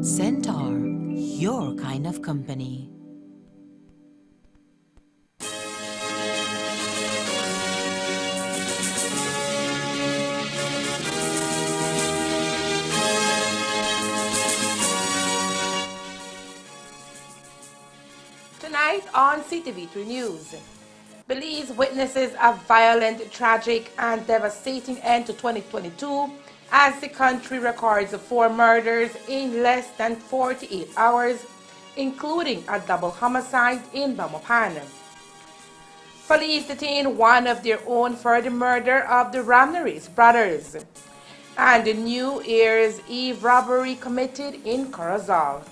Centaur, your kind of company. Tonight on CTV3 News, Belize witnesses a violent, tragic, and devastating end to 2022 as the country records 4 murders in less than 48 hours, including a double homicide in Belmopan. Police detained one of their own for the murder of the Ramirez brothers, and the New Year's Eve robbery committed in Corozal.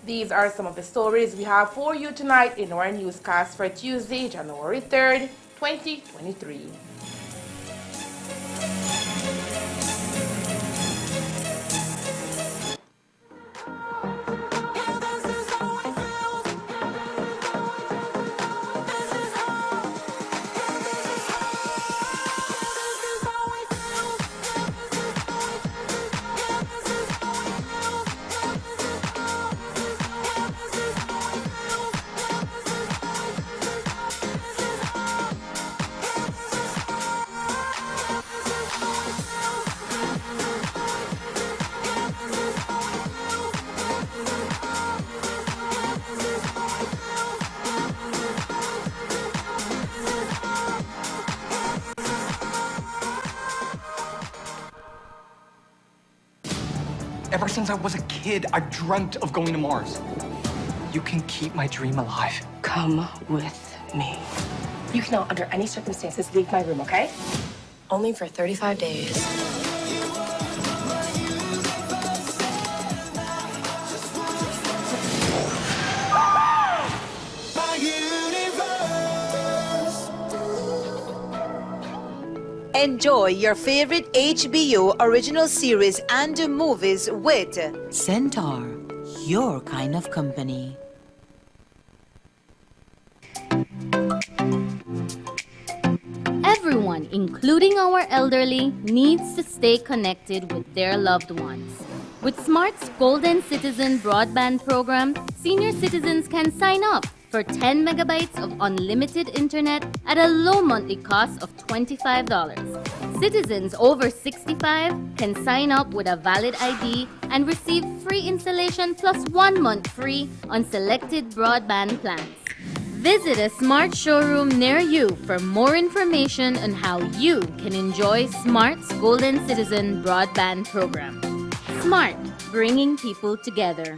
These are some of the stories we have for you tonight in our newscast for Tuesday, January 3rd, 2023. Ever since I was a kid, I've dreamt of going to Mars. You can keep my dream alive. Come with me. You cannot, under any circumstances, leave my room, okay? Only for 35 days. Enjoy your favorite HBO original series and movies with Centaur, your kind of company. Everyone, including our elderly, needs to stay connected with their loved ones. With Smart's Golden Citizen broadband program, senior citizens can sign up for 10 megabytes of unlimited internet at a low monthly cost of $25. Citizens over 65 can sign up with a valid ID and receive free installation plus 1 month free on selected broadband plans. Visit a Smart showroom near you for more information on how you can enjoy Smart's Golden Citizen broadband program. Smart, bringing people together.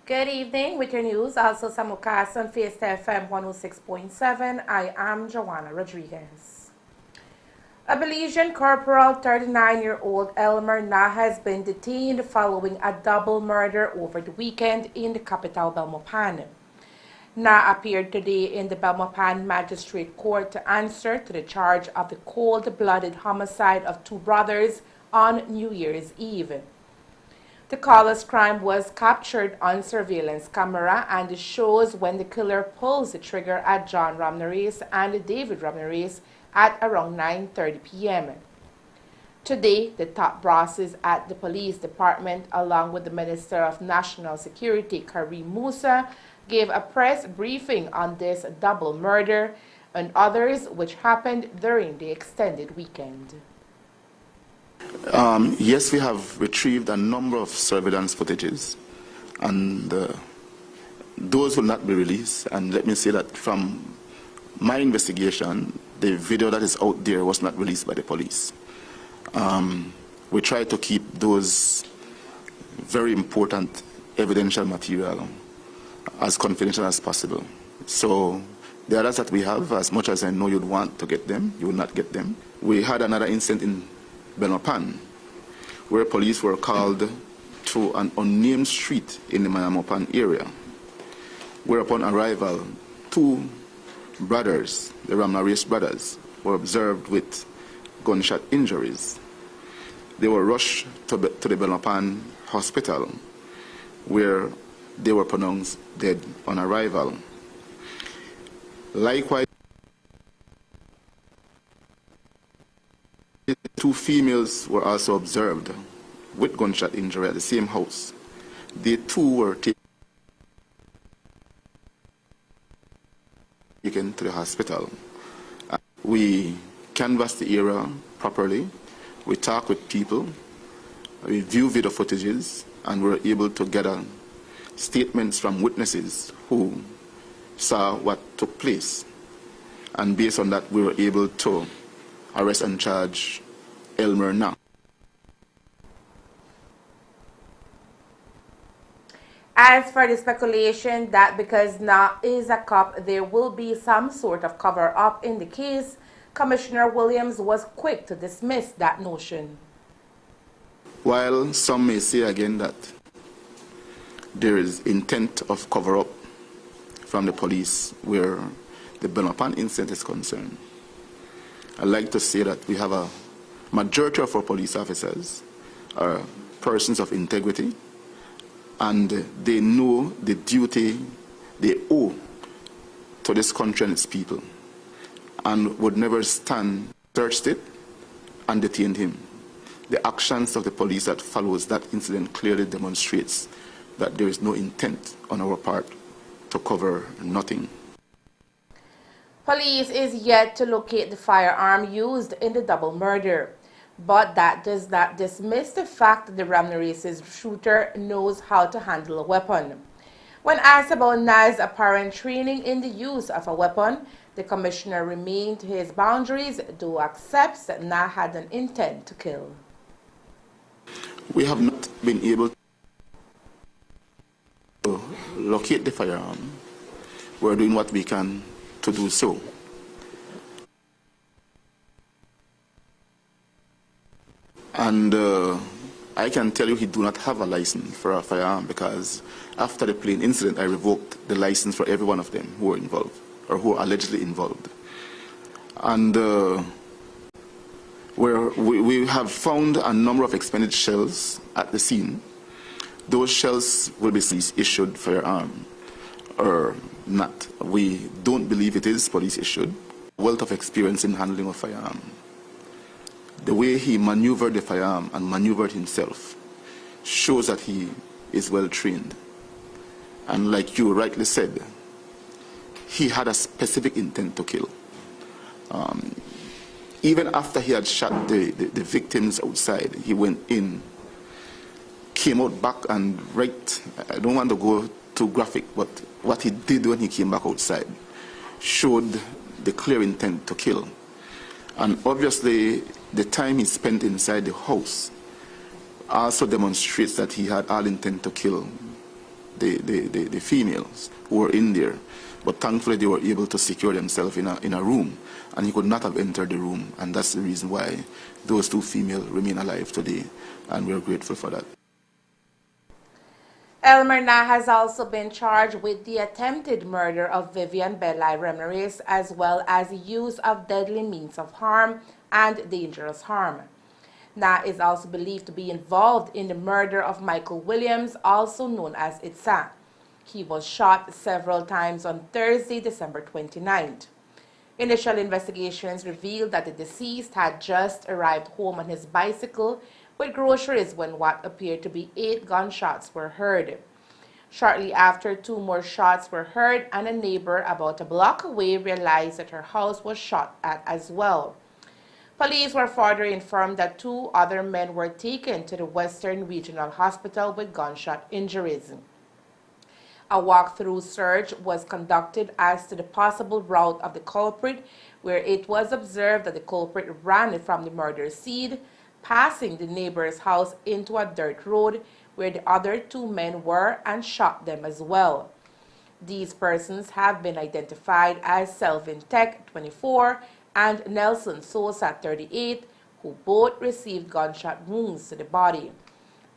Good evening with your news, also simulcast on Face FM 106.7. I am Joanna Rodriguez. A Belizean corporal, 39-year-old Elmer Na, has been detained following a double murder over the weekend in the capital Belmopan. Na appeared today in the Belmopan Magistrate Court to answer to the charge of the cold-blooded homicide of 2 brothers on New Year's Eve. The caller's crime was captured on surveillance camera and shows when the killer pulls the trigger at John Ramirez and David Ramirez at around 9:30 p.m. Today, the top bosses at the police department, along with the Minister of National Security, Karim Musa, gave a press briefing on this double murder and others which happened during the extended weekend. Yes, we have retrieved a number of surveillance footages, and those will not be released. And let me say that from my investigation, the video that is out there was not released by the police. We try to keep those very important evidential material as confidential as possible. So the others that we have, as much as I know you'd want to get them, you will not get them. We had another incident in Belmopan, where police were called to an unnamed street in the Belmopan area, where upon arrival, two brothers, the Ramnaresh brothers, were observed with gunshot injuries. They were rushed to the Belmopan hospital, where they were pronounced dead on arrival. Likewise, two females were also observed with gunshot injury at the same house. They too were taken to the hospital. We canvassed the area properly. We talked with people. We viewed video footages, and we were able to gather statements from witnesses who saw what took place. And based on that, we were able to arrest and charge Elmer Na. As for the speculation that because Na is a cop, there will be some sort of cover-up in the case, Commissioner Williams was quick to dismiss that notion. While some may say again that there is intent of cover-up from the police where the Belmopan incident is concerned, I'd like to say that we have a majority of our police officers are persons of integrity, and they know the duty they owe to this country and its people, and would never stand, searched it, and detained him. The actions of the police that follows that incident clearly demonstrates that there is no intent on our part to cover nothing. Police is yet to locate the firearm used in the double murder, but that does not dismiss the fact that the Ramnare's shooter knows how to handle a weapon. When asked about Na's apparent training in the use of a weapon, the commissioner remained to his boundaries, though accepts that Na had an intent to kill. We have not been able to locate the firearm. We're doing what we can to do so. And I can tell you he do not have a license for a firearm, because after the plane incident, I revoked the license for every one of them who were involved, or who are allegedly involved. And we have found a number of expended shells at the scene. Those shells will be issued firearm or not. We don't believe it is police issued. Wealth of experience in handling a firearm. The way he maneuvered the firearm and maneuvered himself shows that he is well trained. And like you rightly said, he had a specific intent to kill. Even after he had shot the victims outside, he went in, came out back, and I don't want to go too graphic, but what he did when he came back outside showed the clear intent to kill. And obviously, the time he spent inside the house also demonstrates that he had all intent to kill the females who were in there. But thankfully, they were able to secure themselves in a room, and he could not have entered the room. And that's the reason why those two females remain alive today, and we're grateful for that. Elmer Na has also been charged with the attempted murder of Vivian Belai Ramnare's, as well as the use of deadly means of harm and dangerous harm. Na is also believed to be involved in the murder of Michael Williams, also known as Itza. He was shot several times on Thursday, December 29th. Initial investigations revealed that the deceased had just arrived home on his bicycle with groceries when what appeared to be 8 gunshots were heard. Shortly after, 2 more shots were heard, and a neighbor about a block away realized that her house was shot at as well. Police were further informed that 2 other men were taken to the Western Regional Hospital with gunshot injuries. A walk-through search was conducted as to the possible route of the culprit, where it was observed that the culprit ran from the murder scene, passing the neighbor's house into a dirt road where the other 2 men were, and shot them as well. These persons have been identified as Selvin Tech, 24, and Nelson Sosa, 38, who both received gunshot wounds to the body.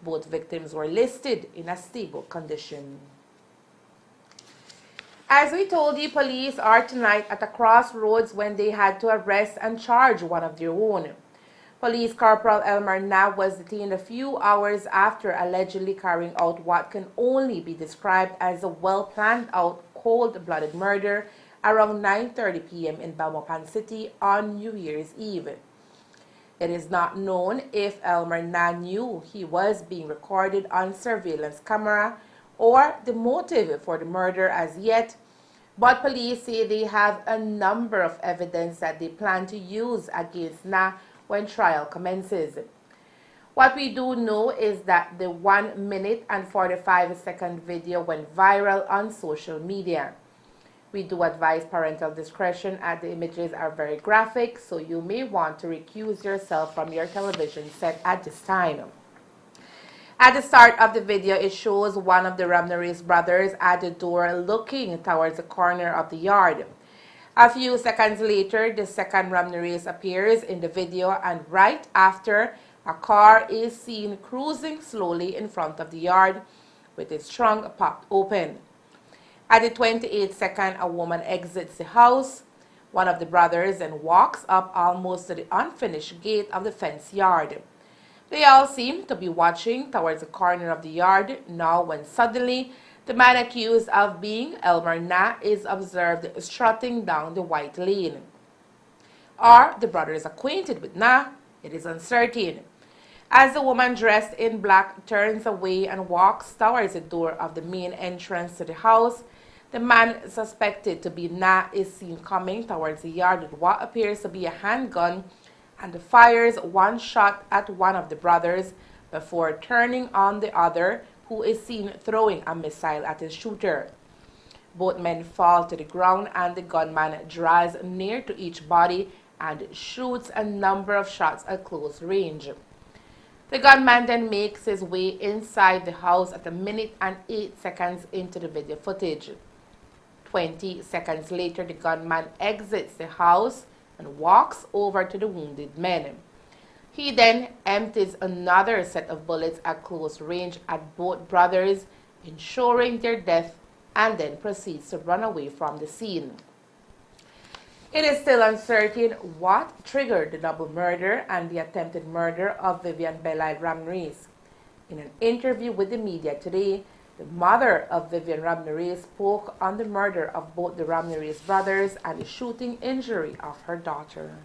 Both victims were listed in a stable condition. As we told you, police are tonight at a crossroads when they had to arrest and charge one of their own. Police Corporal Elmer Knapp was detained a few hours after allegedly carrying out what can only be described as a well-planned-out, cold-blooded murder around 9:30 p.m. in Belmopan City on New Year's Eve. It is not known if Elmer Knapp knew he was being recorded on surveillance camera or the motive for the murder as yet, but police say they have a number of evidence that they plan to use against Knapp when trial commences. What we do know is that the 1 minute and 45-second video went viral on social media. We do advise parental discretion as the images are very graphic, so you may want to recuse yourself from your television set at this time. At the start of the video, it shows one of the Ramirez brothers at the door looking towards the corner of the yard. A few seconds later, the second Ramirez appears in the video, and right after, a car is seen cruising slowly in front of the yard with its trunk popped open. At the 28th second, a woman exits the house, one of the brothers, and walks up almost to the unfinished gate of the fence yard. They all seem to be watching towards the corner of the yard now when suddenly the man accused of being Elmer Knapp is observed strutting down the white lane. Are the brothers acquainted with Knapp? It is uncertain. As the woman dressed in black turns away and walks towards the door of the main entrance to the house, the man suspected to be Knapp is seen coming towards the yard with what appears to be a handgun and fires 1 shot at one of the brothers before turning on the other, who is seen throwing a missile at his shooter. Both men fall to the ground and the gunman draws near to each body and shoots a number of shots at close range. The gunman then makes his way inside the house at 1 minute and 8 seconds into the video footage. 20 seconds later, the gunman exits the house and walks over to the wounded men. He then empties another set of bullets at close range at both brothers, ensuring their death, and then proceeds to run away from the scene. It is still uncertain what triggered the double murder and the attempted murder of Vivian Belay Ramirez. In an interview with the media today, the mother of Vivian Ramirez spoke on the murder of both the Ramirez brothers and the shooting injury of her daughter.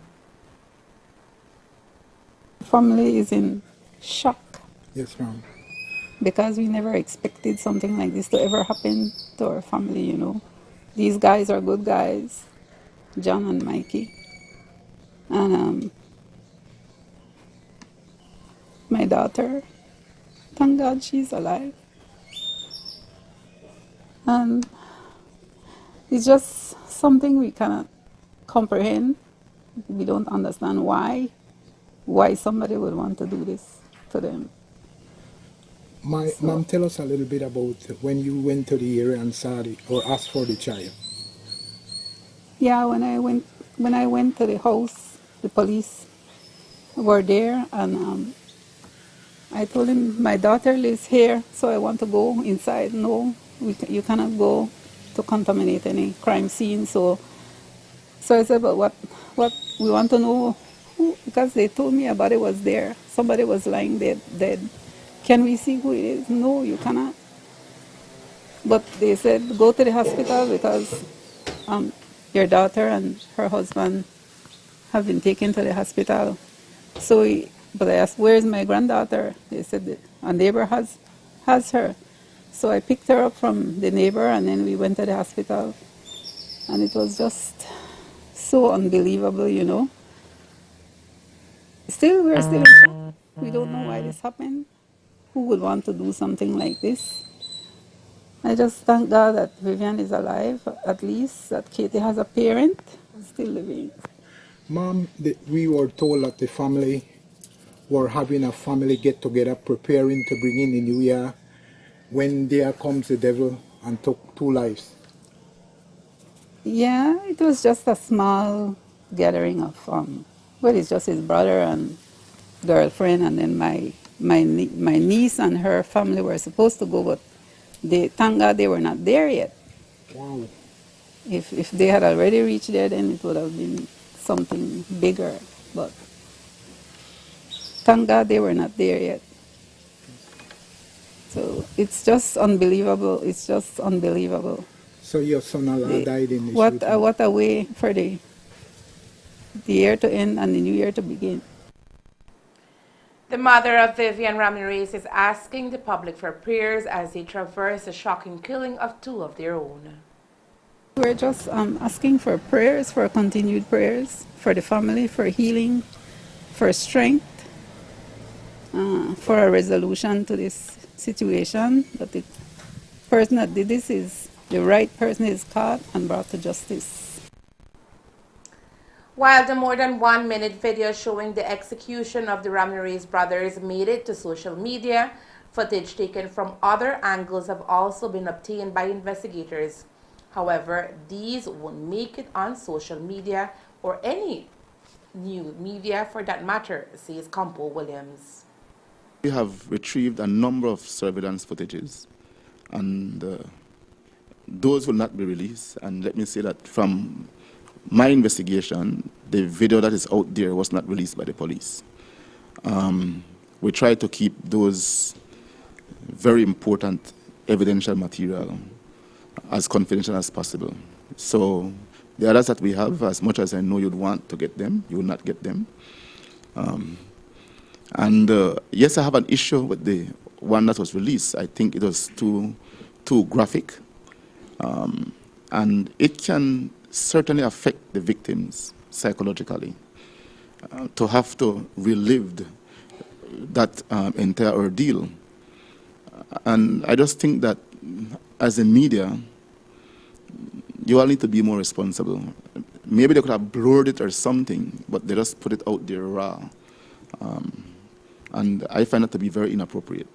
Family is in shock. Yes, ma'am. Because we never expected something like this to ever happen to our family, you know. These guys are good guys, John and Mikey. And my daughter, thank God she's alive. And it's just something we cannot comprehend. We don't understand why somebody would want to do this to them. Ma'am, tell us a little bit about when you went to the area and saw or asked for the child. Yeah, when I went to the house, the police were there, and I told him my daughter lives here, so I want to go inside. No, you cannot go to contaminate any crime scene. So I said, but what we want to know who, because they told me a body was there, somebody was lying dead. Can we see who it is? No, you cannot. But they said go to the hospital because your daughter and her husband have been taken to the hospital. But I asked, where is my granddaughter? They said, a neighbor has her. So I picked her up from the neighbor, and then we went to the hospital. And it was just so unbelievable, you know. We're still in shock. We don't know why this happened. Who would want to do something like this? I just thank God that Vivian is alive, at least, that Katie has a parent still living. Mom, we were told that the family were having a family get-together, preparing to bring in the new year, when there comes the devil and took 2 lives. Yeah, it was just a small gathering of, it's just his brother and girlfriend, and then my niece and her family were supposed to go, but thank God they were not there yet. Wow. If they had already reached there, then it would have been something bigger. But thank God they were not there yet. So it's just unbelievable. It's just unbelievable. So your son-in-law died in the shooting. What a way for the year to end and the new year to begin. The mother of Vivian Ramirez is asking the public for prayers as they traverse the shocking killing of 2 of their own. We're just asking for prayers, for continued prayers, for the family, for healing, for strength, for a resolution to this situation, that the person that did this is the right person is caught and brought to justice. While the more than 1-minute video showing the execution of the Ramirez brothers made it to social media, footage taken from other angles have also been obtained by investigators. However, these won't make it on social media or any new media for that matter, says Campo Williams. We have retrieved a number of surveillance footages, and those will not be released. And let me say that from my investigation, the video that is out there was not released by the police. We try to keep those very important evidential material as confidential as possible. So the others that we have, as much as I know you'd want to get them, you will not get them. Yes, I have an issue with the one that was released. I think it was too graphic. And it can certainly affect the victims psychologically. To have to relive that entire ordeal. And I just think that as a media, you all need to be more responsible. Maybe they could have blurred it or something, but they just put it out there raw. And I find that to be very inappropriate.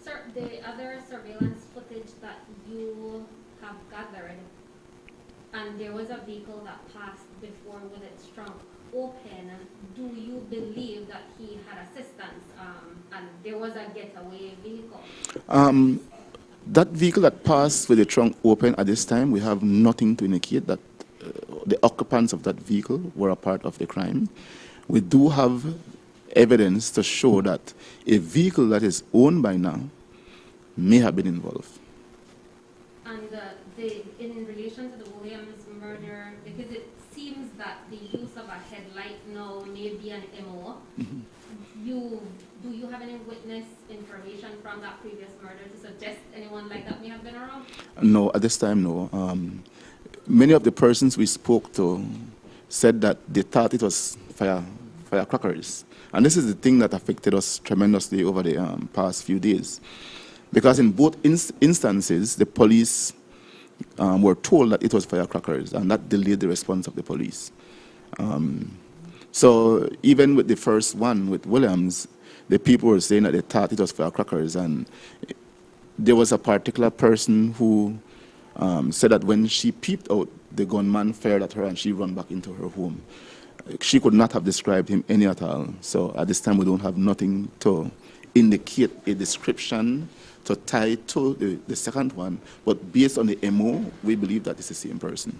Sir, the other surveillance footage that you have gathered, and there was a vehicle that passed before with its trunk open, do you believe that he had assistance and there was a getaway vehicle? That vehicle that passed with the trunk open at this time, we have nothing to indicate that the occupants of that vehicle were a part of the crime. We do have evidence to show that a vehicle that is owned by now may have been involved. And in relation to the Williams murder, because it seems that the use of a headlight now may be an MO, do you have any witness information from that previous murder to suggest anyone like that may have been around? No, at this time, no. Many of the persons we spoke to said that they thought it was firecrackers. And this is the thing that affected us tremendously over the past few days. Because in both instances, the police were told that it was firecrackers, and that delayed the response of the police. So even with the first one, with Williams, the people were saying that they thought it was firecrackers, and there was a particular person who said that when she peeped out, the gunman fired at her and she ran back into her home. She could not have described him any at all. So at this time, we don't have nothing to indicate a description to tie to the second one. But based on the MO, we believe that it's the same person.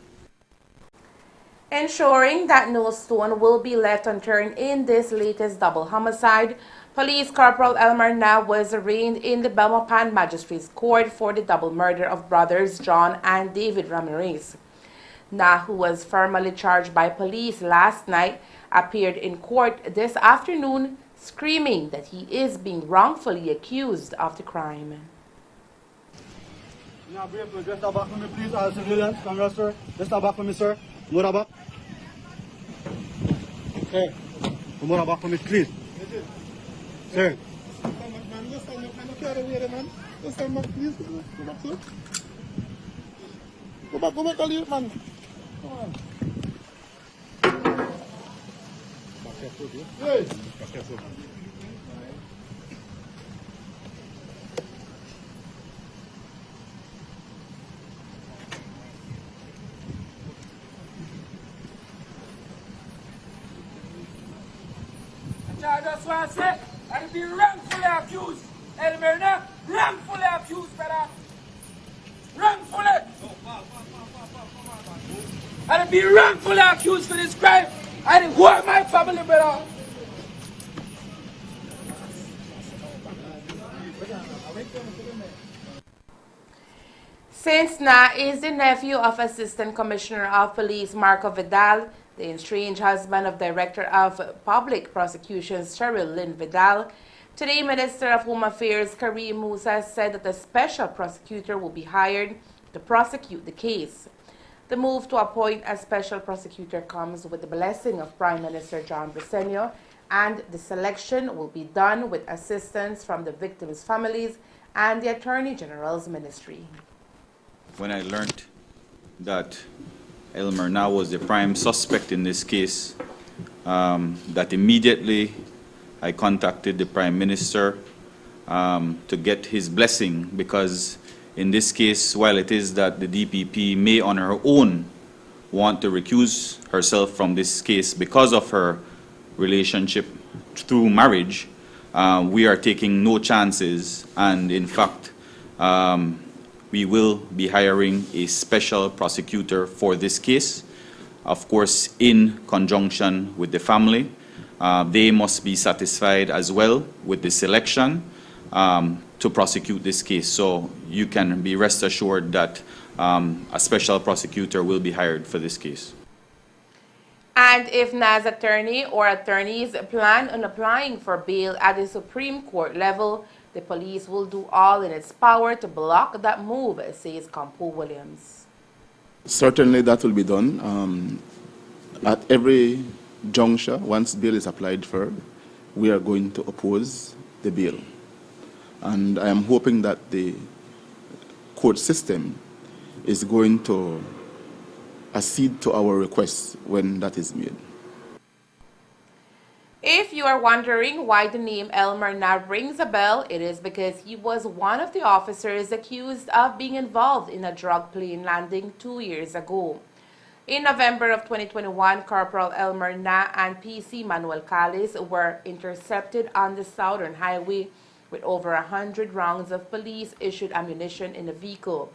Ensuring that no stone will be left unturned in this latest double homicide, Police Corporal Elmer Now was arraigned in the Belmopan Magistrates Court for the double murder of brothers John and David Ramirez. Na, who was formally charged by police last night, appeared in court this afternoon screaming that he is being wrongfully accused of the crime. Now, just step back for me, please, all civilians. Congrats, sir. Just step back for me, sir. More back. Sir, more back for me, please. Sir. Go back, I'll leave, man. Come on. Hey. I just want to say, I'll be wrongfully accused. Elmer, wrongfully accused, brother. Wrongfully. I'll be wrongfully accused for this crime. And who are my family, brother? Since Na is the nephew of Assistant Commissioner of Police Marco Vidal, the estranged husband of Director of Public Prosecutions Cheryl Lynn Vidal, today Minister of Home Affairs Kareem Musa said that a special prosecutor will be hired to prosecute the case. The move to appoint a special prosecutor comes with the blessing of Prime Minister John Briceño, and the selection will be done with assistance from the victims' families and the Attorney General's ministry. When I learned that Elmer now was the prime suspect in this case, that immediately I contacted the Prime Minister to get his blessing, because in this case, while it is that the DPP may on her own want to recuse herself from this case because of her relationship through marriage, we are taking no chances, and in fact, we will be hiring a special prosecutor for this case, of course, in conjunction with the family. They must be satisfied as well with the selection to prosecute this case. So you can be rest assured that a special prosecutor will be hired for this case. And if Na's attorney or attorneys plan on applying for bail at the Supreme Court level, the police will do all in its power to block that move, says Campo Williams. Certainly that will be done. At every juncture, once bail is applied for, we are going to oppose the bail. And I am hoping that the court system is going to accede to our requests when that is made. If you are wondering why the name Elmer now rings a bell, it is because he was one of the officers accused of being involved in a drug plane landing 2 years ago. In November of 2021, Corporal Elmer Na and PC Manuel Calles were intercepted on the Southern Highway with over 100 rounds of police-issued ammunition in the vehicle.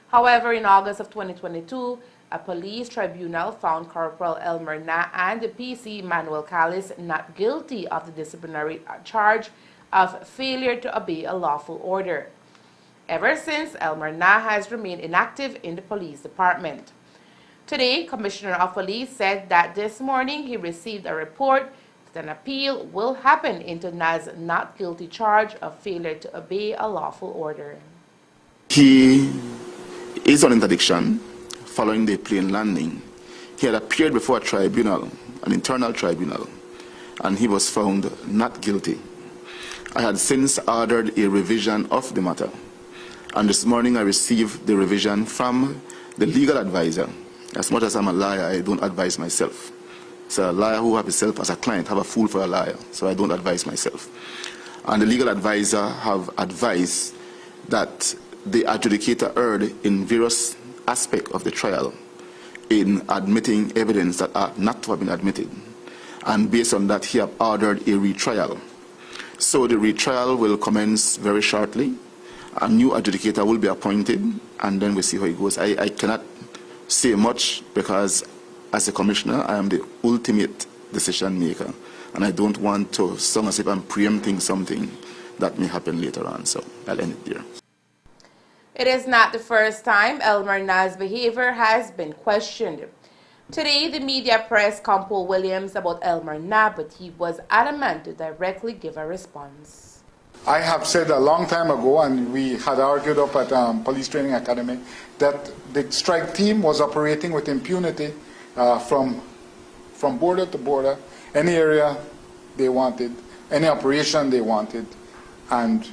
However, in August of 2022, a police tribunal found Corporal Elmer Na and the PC Manuel Calles not guilty of the disciplinary charge of failure to obey a lawful order. Ever since, Elmer Na has remained inactive in the police department. Today, Commissioner of Police said that this morning he received a report that an appeal will happen into Na's not guilty charge of failure to obey a lawful order. He is on interdiction following the plane landing. He had appeared before a tribunal, an internal tribunal, and he was found not guilty. I had since ordered a revision of the matter, and this morning I received the revision from the legal advisor. As much as I'm a liar, I don't advise myself. So a liar who have himself as a client have a fool for a liar, so I don't advise myself. And the legal advisor have advised that the adjudicator erred in various aspects of the trial in admitting evidence that ought not to have been admitted. And based on that, he have ordered a retrial. So the retrial will commence very shortly. A new adjudicator will be appointed, and then we'll see how it goes. I cannot say much because as a commissioner, I am the ultimate decision maker, and I don't want to sound as if I'm preempting something that may happen later on. So I'll end it there. It is not the first time Elmer Na's behavior has been questioned. Today, the media pressed Campo Williams about Elmer Na, but he was adamant to directly give a response. I have said a long time ago, and we had argued up at Police Training Academy, that the strike team was operating with impunity from border to border, any area they wanted, any operation they wanted, and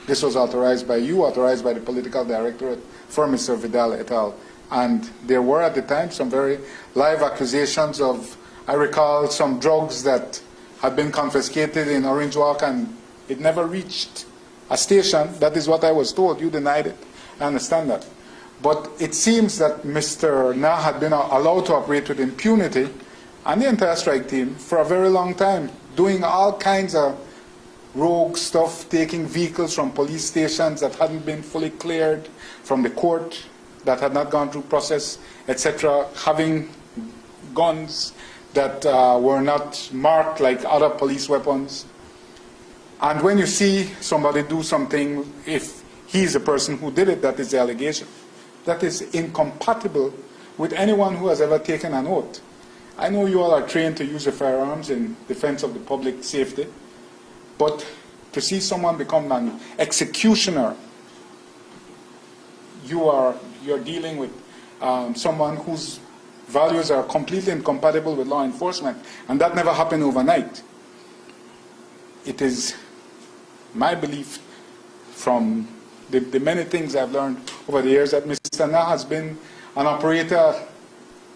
this was authorized by you, authorized by the political directorate for Mr. Vidal et al. And there were at the time some very live accusations of, I recall, some drugs that had been confiscated in Orange Walk and it never reached a station. That is what I was told. You denied it. I understand that. But it seems that Mr. Na had been allowed to operate with impunity and the entire strike team for a very long time, doing all kinds of rogue stuff, taking vehicles from police stations that hadn't been fully cleared, from the court that had not gone through process, etc., having guns that were not marked like other police weapons. And when you see somebody do something, if he's the person who did it, that is the allegation. That is incompatible with anyone who has ever taken an oath. I know you all are trained to use the firearms in defense of the public safety, but to see someone become an executioner, you're dealing with someone whose values are completely incompatible with law enforcement, and that never happened overnight. It is my belief from the many things I've learned over the years that Mr. Na has been an operator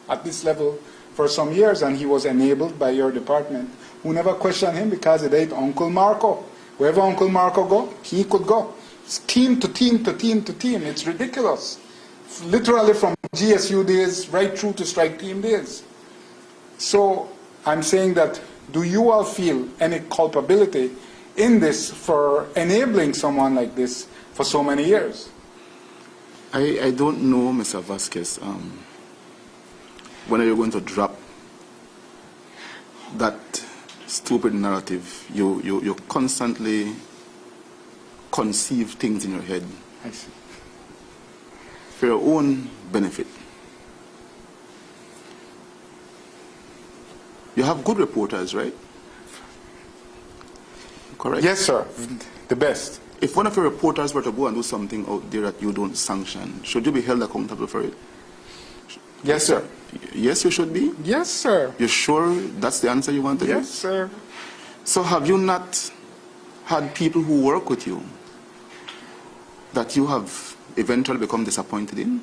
at this level for some years, and he was enabled by your department, who never questioned him because it ain't Uncle Marco. Wherever Uncle Marco go, he could go. It's team to team to team to team. It's ridiculous. Literally from GSU days right through to strike team days. So I'm saying that, do you all feel any culpability in this for enabling someone like this for so many years? I don't know, Mr. Vasquez, when are you going to drop that stupid narrative? You constantly conceive things in your head. I see. For your own benefit. You have good reporters, right? Correct? Yes, sir. The best. If one of your reporters were to go and do something out there that you don't sanction, should you be held accountable for it? Yes, sir. Yes, you should be? Yes, sir. You sure that's the answer you want to give? Yes, sir. So have you not had people who work with you that you have eventually become disappointed in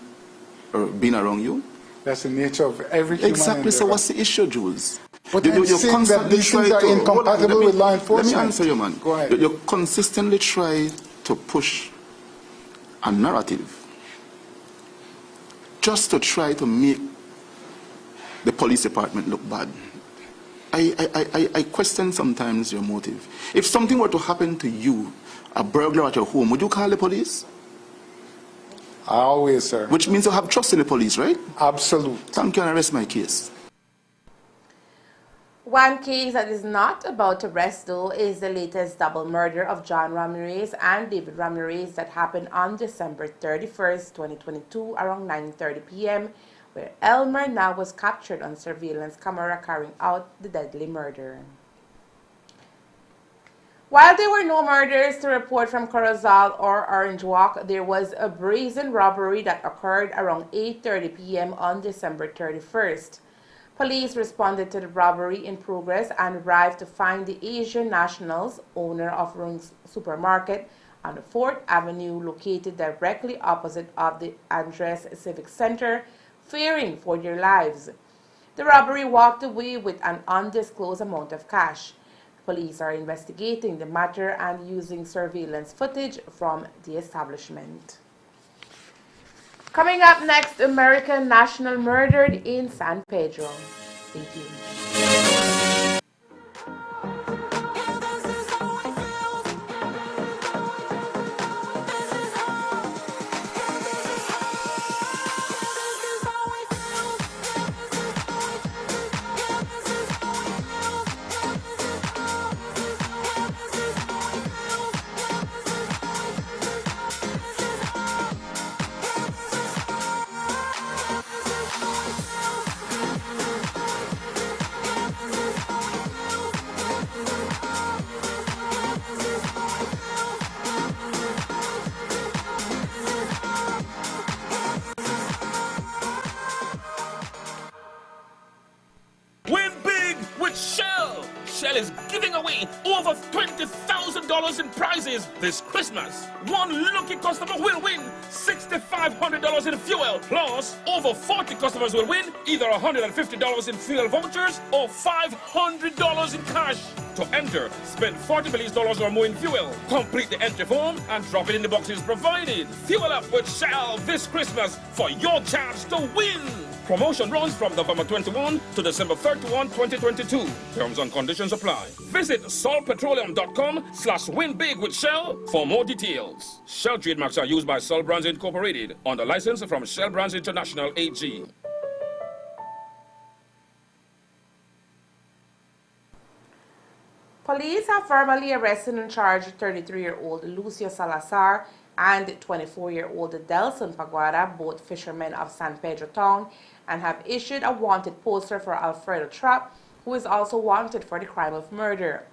or been around you? That's the nature of every human Exactly. endeavor. So what's the issue, Jules? But I'm saying that these things are incompatible with law enforcement. Let me answer you, man. Go ahead. You consistently try to push a narrative just to try to make the police department look bad. I question sometimes your motive. If something were to happen to you, a burglar at your home, would you call the police? Always, sir. Which means you have trust in the police, right? Absolute. Thank you, and I rest my case. One case that is not about to rest, though, is the latest double murder of John Ramirez and David Ramirez that happened on December 31st, 2022, around 9:30 p.m., where Elmer now was captured on surveillance camera carrying out the deadly murder. While there were no murders to report from Corozal or Orange Walk, there was a brazen robbery that occurred around 8:30 p.m. on December 31st. Police responded to the robbery in progress and arrived to find the Asian nationals, owner of Rung's Supermarket, on the 4th Avenue, located directly opposite of the Andres Civic Center, fearing for their lives. The robbery walked away with an undisclosed amount of cash. Police are investigating the matter and using surveillance footage from the establishment. Coming up next, American national murdered in San Pedro. Stay tuned. Shell is giving away over $20,000 in prizes this Christmas. One lucky customer will win $6,500 in fuel, plus over 40 customers will win either $150 in fuel vouchers or $500 in cash. To enter, spend $40 Belize dollars or more in fuel. Complete the entry form and drop it in the boxes provided. Fuel up with Shell this Christmas for your chance to win. Promotion runs from November 21 to December 31, 2022. Terms and conditions apply. Visit solpetroleum.com/winbig with Shell for more details. Shell trademarks are used by Sol Brands Incorporated under license from Shell Brands International AG. Police have formally arrested and charged 33-year-old Lucio Salazar and 24-year-old Delson Paguada, both fishermen of San Pedro town, and have issued a wanted poster for Alfredo Trapp, who is also wanted for the crime of murder.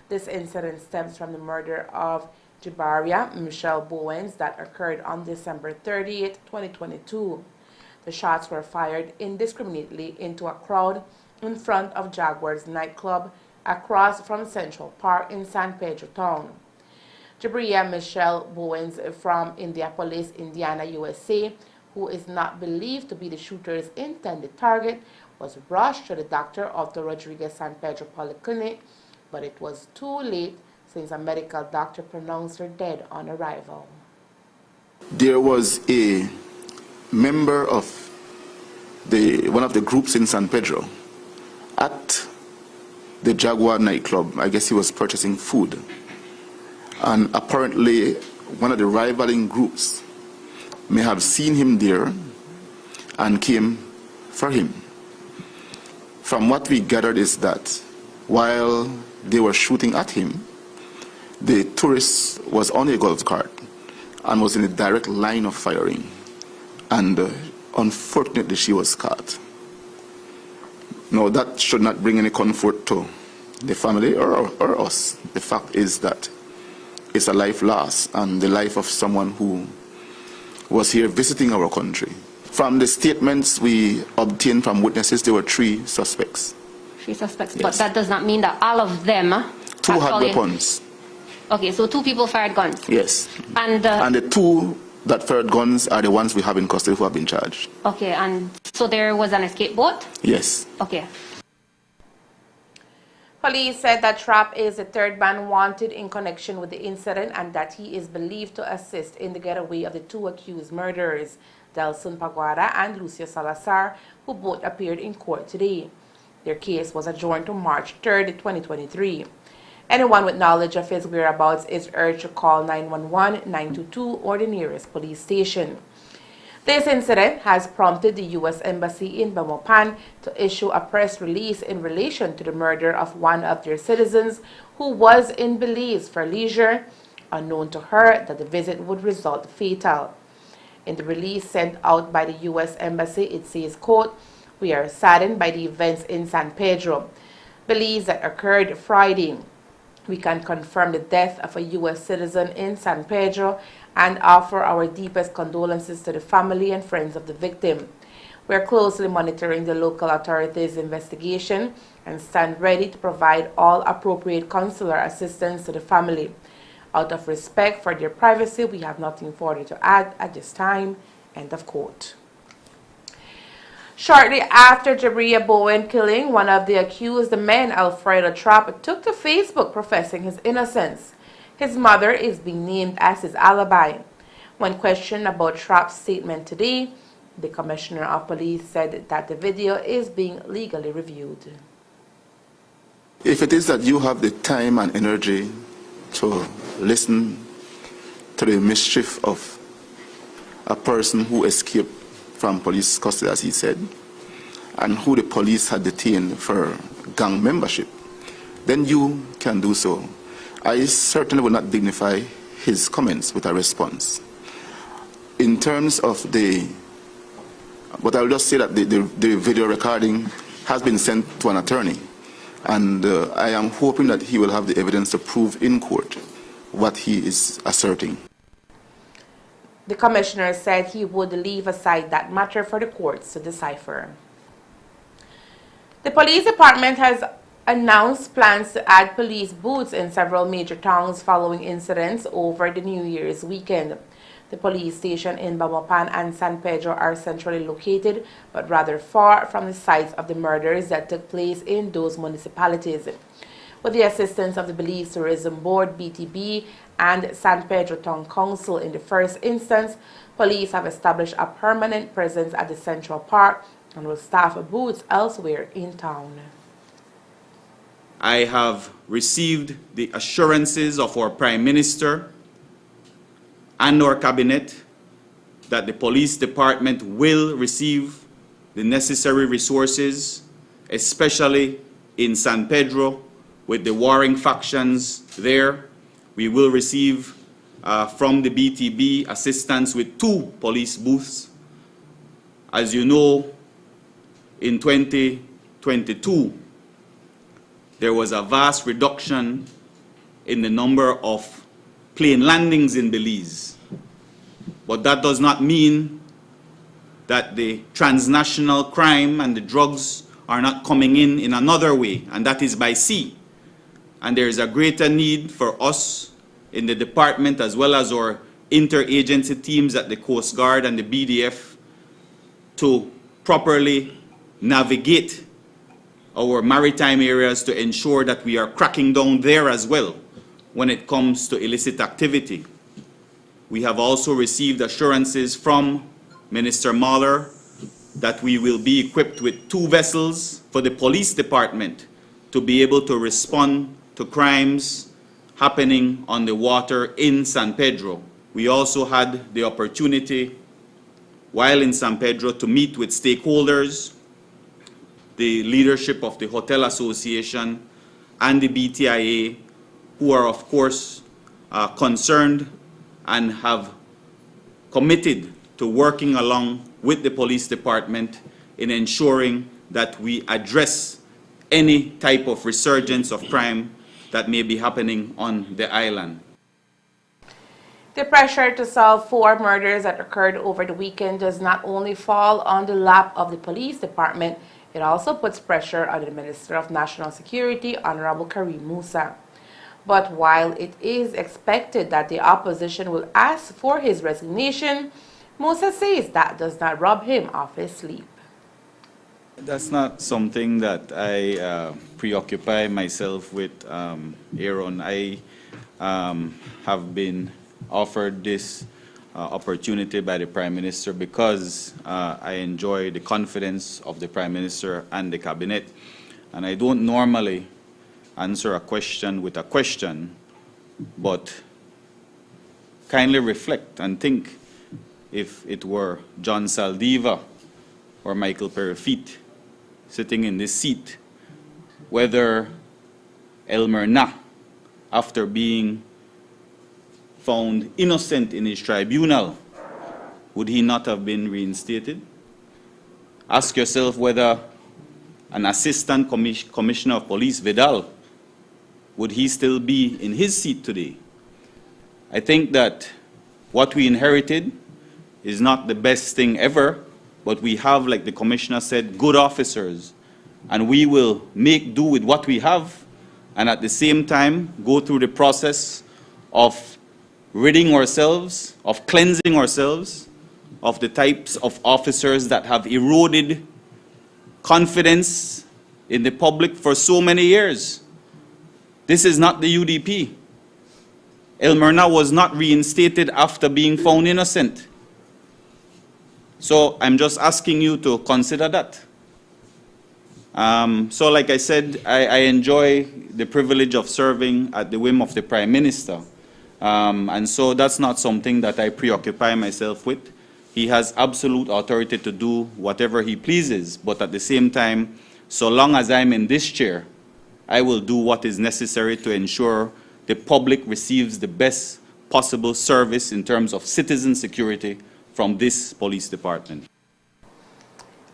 This incident stems from the murder of Jibaria Michelle Bowens that occurred on December 30th, 2022. The shots were fired indiscriminately into a crowd in front of Jaguars nightclub across from Central Park in San Pedro town. Jabria Michelle Bowens from Indianapolis, Indiana, USA, who is not believed to be the shooter's intended target, was rushed to the doctor of the Rodriguez San Pedro Polyclinic, but it was too late since a medical doctor pronounced her dead on arrival. There was a member of one of the groups in San Pedro at the Jaguar nightclub. I guess he was purchasing food. And apparently one of the rivaling groups may have seen him there and came for him. From what we gathered is that while they were shooting at him, the tourist was on a golf cart and was in a direct line of firing. And unfortunately, she was caught. Now, that should not bring any comfort to the family or us. The fact is that it's a life lost and the life of someone who was here visiting our country. From the statements we obtained from witnesses, there were 3 suspects. 3 suspects, Yes. but that does not mean that all of them 2 had weapons. Okay, so 2 people fired guns. Yes. And the 2 that fired guns are the ones we have in custody who have been charged. okay, and so there was an escape boat? Yes. Okay. Police said that Trapp is the 3rd man wanted in connection with the incident and that he is believed to assist in the getaway of the 2 accused murderers, Delson Paguada and Lucio Salazar, who both appeared in court today. Their case was adjourned to March 3rd, 2023. Anyone with knowledge of his whereabouts is urged to call 911, 922, or the nearest police station. This incident has prompted the U.S. Embassy in Belmopan to issue a press release in relation to the murder of one of their citizens who was in Belize for leisure, unknown to her that the visit would result fatal. In the release sent out by the U.S. Embassy, it says, quote, "We are saddened by the events in San Pedro, Belize that occurred Friday. We can confirm the death of a U.S. citizen in San Pedro and offer our deepest condolences to the family and friends of the victim. We are closely monitoring the local authorities' investigation and stand ready to provide all appropriate consular assistance to the family. Out of respect for their privacy, we have nothing further to add at this time." End of quote. Shortly after Jabria Bowen killing one of the accused men, Alfredo Trapp took to Facebook professing his innocence. His mother is being named as his alibi. When questioned about Trapp's statement today, the Commissioner of Police said that the video is being legally reviewed. If it is that you have the time and energy to listen to the mischief of a person who escaped from police custody, as he said, and who the police had detained for gang membership, then you can do so. I certainly will not dignify his comments with a response. In terms of but I'll just say that the video recording has been sent to an attorney, and I am hoping that he will have the evidence to prove in court what he is asserting. The Commissioner said he would leave aside that matter for the courts to decipher. The police department has announced plans to add police booths in several major towns following incidents over the New Year's weekend. The police station in Belmopan and San Pedro are centrally located, but rather far from the sites of the murders that took place in those municipalities. With the assistance of the Belize Tourism Board, BTB, and San Pedro Town Council in the first instance, police have established a permanent presence at the Central Park and will staff booths elsewhere in town. I have received the assurances of our Prime Minister and our Cabinet that the police department will receive the necessary resources, especially in San Pedro with the warring factions there. We will receive from the BTB assistance with 2 police booths. As you know, in 2022, there was a vast reduction in the number of plane landings in Belize. But that does not mean that the transnational crime and the drugs are not coming in another way, and that is by sea. And there is a greater need for us in the department, as well as our interagency teams at the Coast Guard and the BDF, to properly navigate our maritime areas to ensure that we are cracking down there as well when it comes to illicit activity. We have also received assurances from Minister Mahler that we will be equipped with 2 vessels for the police department to be able to respond to crimes happening on the water in San Pedro. We also had the opportunity, while in San Pedro, to meet with stakeholders, the leadership of the Hotel Association and the BTIA, who are of course concerned and have committed to working along with the police department in ensuring that we address any type of resurgence of crime that may be happening on the island. The pressure to solve 4 murders that occurred over the weekend does not only fall on the lap of the police department, it also puts pressure on the Minister of National Security, Honorable Karim Musa. But while it is expected that the opposition will ask for his resignation, Musa says that does not rob him of his sleep. That's not something that I preoccupy myself with, Aaron. I have been offered this opportunity by the Prime Minister because I enjoy the confidence of the Prime Minister and the Cabinet. And I don't normally answer a question with a question, but kindly reflect and think if it were John Saldiva or Michael Perifit sitting in this seat, whether Elmer Nah, after being found innocent in his tribunal, would he not have been reinstated? Ask yourself whether an assistant commissioner of police, Vidal, would he still be in his seat today? I think that what we inherited is not the best thing ever, but we have, like the commissioner said, good officers, and we will make do with what we have, and at the same time go through the process of ridding ourselves, of cleansing ourselves of the types of officers that have eroded confidence in the public for so many years. This is not the UDP. Elmer Nah was not reinstated after being found innocent. So I'm just asking you to consider that. So like I said, I enjoy the privilege of serving at the whim of the Prime Minister. And so that's not something that I preoccupy myself with. He has absolute authority to do whatever he pleases, but at the same time, so long as I'm in this chair, I will do what is necessary to ensure the public receives the best possible service in terms of citizen security from this police department.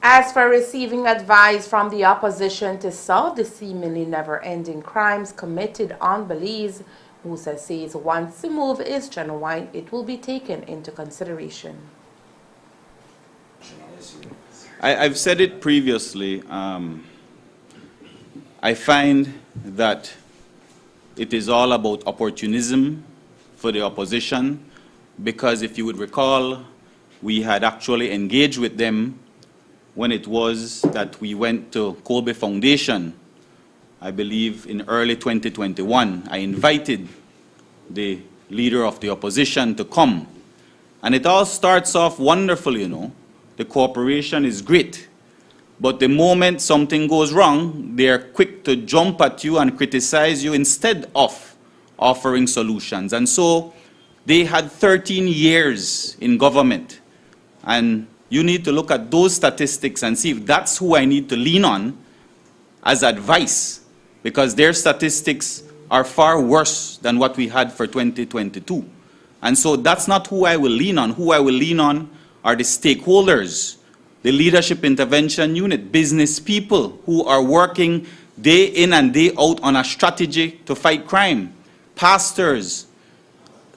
As for receiving advice from the opposition to solve the seemingly never-ending crimes committed on Belize, Musa says once the move is genuine, it will be taken into consideration. I've said it previously. I find that it is all about opportunism for the opposition, because if you would recall, we had actually engaged with them when it was that we went to Kobe Foundation, I believe in early 2021. I invited the leader of the opposition to come. And it all starts off wonderfully, you know. The cooperation is great. But the moment something goes wrong, they are quick to jump at you and criticize you instead of offering solutions. And so they had 13 years in government. And you need to look at those statistics and see if that's who I need to lean on as advice, because their statistics are far worse than what we had for 2022. And so that's not who I will lean on. Who I will lean on are the stakeholders, the leadership intervention unit, business people who are working day in and day out on a strategy to fight crime, pastors,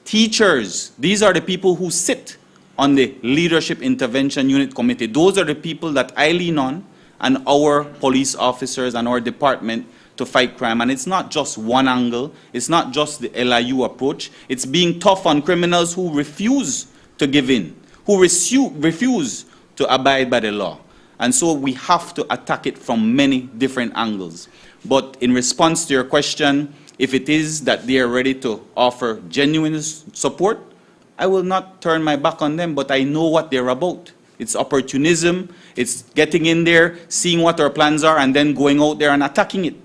teachers. These are the people who sit on the Leadership Intervention Unit Committee. Those are the people that I lean on, and our police officers and our department to fight crime. And it's not just one angle. It's not just the LIU approach. It's being tough on criminals who refuse to give in, who refuse to abide by the law. And so we have to attack it from many different angles. But in response to your question, if it is that they are ready to offer genuine support, I will not turn my back on them, but I know what they're about. It's opportunism, it's getting in there, seeing what our plans are, and then going out there and attacking it.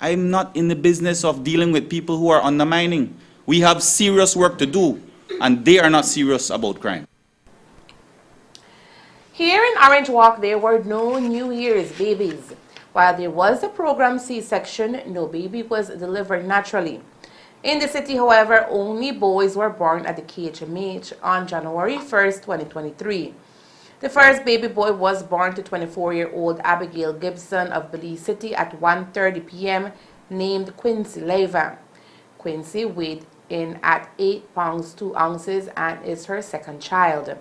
I'm not in the business of dealing with people who are undermining. We have serious work to do, and they are not serious about crime. Here in Orange Walk, there were no New Year's babies. While there was a programmed C-section, no baby was delivered naturally. In the city, however, only boys were born at the KHMH on January 1st, 2023. The first baby boy was born to 24-year-old Abigail Gibson of Belize City at 1:30 p.m., named Quincy Leva. Quincy weighed in at 8 pounds 2 ounces and is her second child.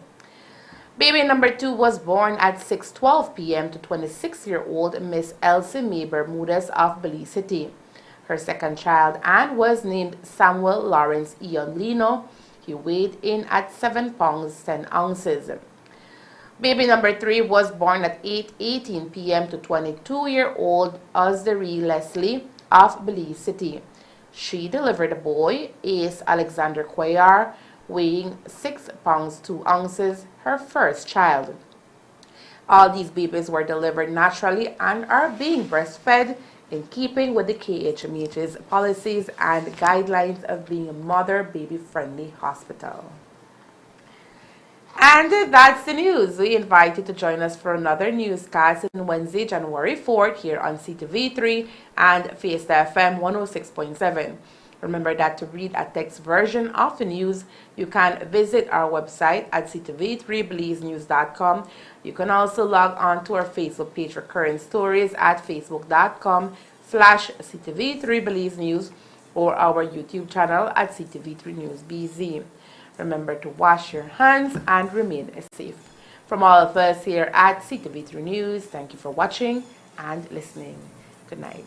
Baby number 2 was born at 6:12 p.m. to 26-year-old Miss Elsie May Bermudez of Belize City, her second child, and was named Samuel Lawrence Ion Lino. He weighed in at 7 pounds 10 ounces. Baby number 3 was born at 8:18 p.m. to 22-year-old Osdery Leslie of Belize City. She delivered a boy, Ace Alexander Cuellar, weighing 6 pounds 2 ounces, her first child. All these babies were delivered naturally and are being breastfed in keeping with the KHMH's policies and guidelines of being a mother-baby friendly hospital. And that's the news. We invite you to join us for another newscast on Wednesday, January 4th here on CTV3 and Fiesta FM 106.7. Remember that to read a text version of the news, you can visit our website at CTV3BelizeNews.com. You can also log on to our Facebook page for current stories at Facebook.com/CTV3BelizeNews or our YouTube channel at CTV3 News BZ. Remember to wash your hands and remain safe. From all of us here at CTV3 News, thank you for watching and listening. Good night.